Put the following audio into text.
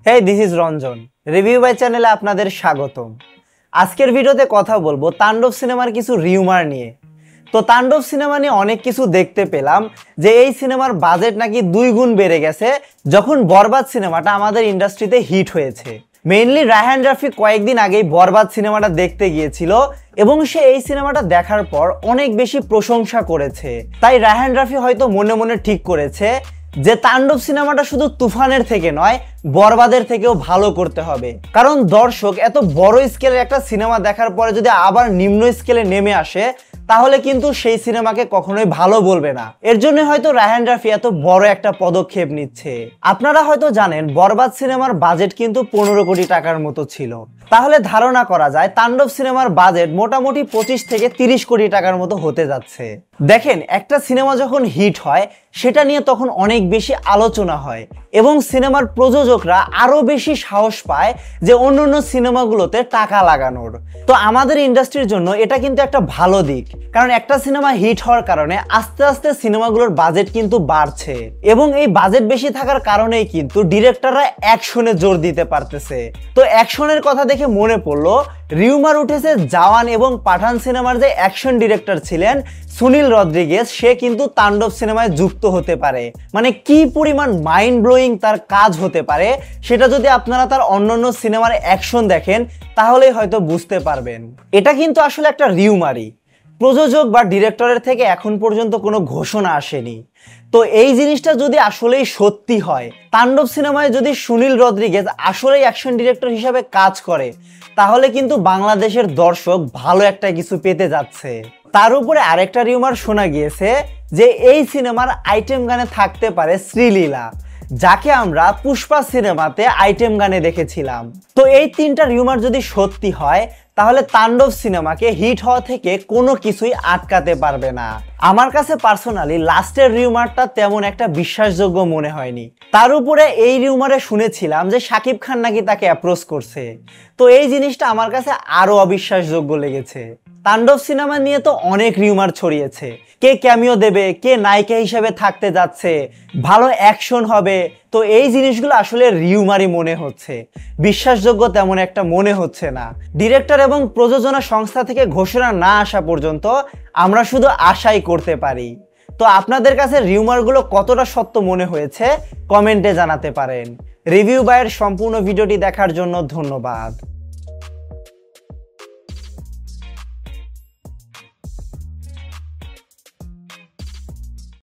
Hey, this is Ranjan. Review by চ্যানেলে আপনাদের স্বাগতম। আজকের ভিডিওতে কথা বলবো তাণ্ডব সিনেমার কিছু রিউমার নিয়ে। তো তাণ্ডব সিনেমা নিয়ে অনেক কিছু দেখতে পেলাম যে এই সিনেমার বাজেট নাকি 2 গুণ বেড়ে গেছে যখন বরবাদ সিনেমাটা আমাদের ইন্ডাস্ট্রিতে হিট হয়েছে। মেইনলি রায়হান রাফি কয়েকদিন আগেই বরবাদ সিনেমাটা দেখতে গিয়েছিল এবং সে এই সিনেমাটা দেখার পর অনেক বেশি প্রশংসা করেছে। তাই রায়হান রাফি হয়তো মনে মনে ঠিক করেছে যে তাণ্ডব সিনেমাটা শুধু তুফানের থেকে নয় বরবাদের থেকেও ভালো করতে হবে, কারণ দর্শক এত বড় স্কেলের একটা সিনেমা দেখার পরে যদি আবার নিম্ন স্কেলে নেমে আসে তাহলে কিন্তু সেই সিনেমাকে কখনোই ভালো বলবে না। এর জন্য হয়তো রায়হান রাফি এত বড় একটা পদক্ষেপ নিচ্ছে। আপনারা হয়তো জানেন বরবাদ সিনেমার বাজেট কিন্তু 15 কোটি টাকার মতো ছিল। তাহলে ধারণা করা যায় তাণ্ডব সিনেমার বাজেট মোটামুটি 25 থেকে 30 কোটি টাকার মতো হতে যাচ্ছে। দেখেন, একটা সিনেমা যখন হিট হয় সেটা নিয়ে তখন অনেক বেশি আলোচনা হয় এবং সিনেমার প্রযোজকরা আরো বেশি সাহস পায় যে অন্যান্য সিনেমাগুলোতে টাকা লাগানোর। তো আমাদের ইন্ডাস্ট্রির জন্য এটা কিন্তু একটা ভালো দিক, কারণ একটা সিনেমা হিট হওয়ার কারণে আস্তে আস্তে সিনেমাগুলোর বাজেট কিন্তু বাড়ছে এবং এই বাজেট বেশি থাকার কারণেই কিন্তু ডিরেক্টররা অ্যাকশনে জোর দিতে পারতেছে। তো অ্যাকশনের কথা দেখে মনে পড়লো রিউমার উঠেছে জওয়ান এবং পাঠান সিনেমার যে অ্যাকশন ডিরেক্টর ছিলেন সুনীল রদ্রিগেজ, সে কিন্তু তাণ্ডব সিনেমায় যুক্ত হতে পারে। মানে কি পরিমাণ মাইন্ড ব্লোয়িং তার কাজ হতে পারে সেটা যদি আপনারা তার অন্যান্য সিনেমার অ্যাকশন দেখেন তাহলেই হয়তো বুঝতে পারবেন। এটা কিন্তু আসলে একটা রিউমারই, প্রযোজক বা ডিরেক্টরের থেকে এখন পর্যন্ত কোনো ঘোষণা আসেনি। তো এই জিনিসটা যদি আসলেই সত্যি হয়, তাণ্ডব সিনেমায় যদি সুনীল রদ্রিগেজ আসলেই অ্যাকশন ডিরেক্টর হিসাবে কাজ করে তাহলে কিন্তু বাংলাদেশের দর্শক ভালো একটা কিছু পেতে যাচ্ছে। তার উপরে আরেকটা রিউমার শোনা গিয়েছে যে এই সিনেমার আইটেম গানে থাকতে পারে শ্রীলীলা, যাকে আমরা পুষ্পা সিনেমাতে আইটেম গানে দেখেছিলাম। তো এই 3টা রিউমার যদি সত্যি হয় তাহলে তাণ্ডব সিনেমাকে হিট হওয়া থেকে কোনো কিছুই আটকাতে পারবে না। আমার কাছে পার্সোনালি লাস্টের রিউমারটা তেমন একটা বিশ্বাসযোগ্য মনে হয়নি। তার উপরে এই রিউমারে শুনেছিলাম যে শাকিব খান নাকি তাকে অ্যাপ্রোচ করছে। তো এই জিনিসটা আমার কাছে আরো অবিশ্বাসযোগ্য লেগেছে। তাণ্ডব সিনেমা নিয়ে তো অনেক রিউমার ছড়িয়েছে, কে ক্যামিও দেবে, কে নায়িকা হিসেবে থাকতে যাচ্ছে, ভালো অ্যাকশন হবে। তো এই জিনিসগুলো আসলে রিউমারই মনে হচ্ছে, বিশ্বাসযোগ্য তেমন একটা মনে হচ্ছে না। ডিরেক্টর এবং প্রযোজনা সংস্থা থেকে ঘোষণা না আসা পর্যন্ত আমরা শুধু আশাই করতে পারি। তো আপনাদের কাছে রিউমারগুলো কতটা সত্য মনে হয়েছে কমেন্টে জানাতে পারেন। রিভিউ বাইয়ের সম্পূর্ণ ভিডিওটি দেখার জন্য ধন্যবাদ।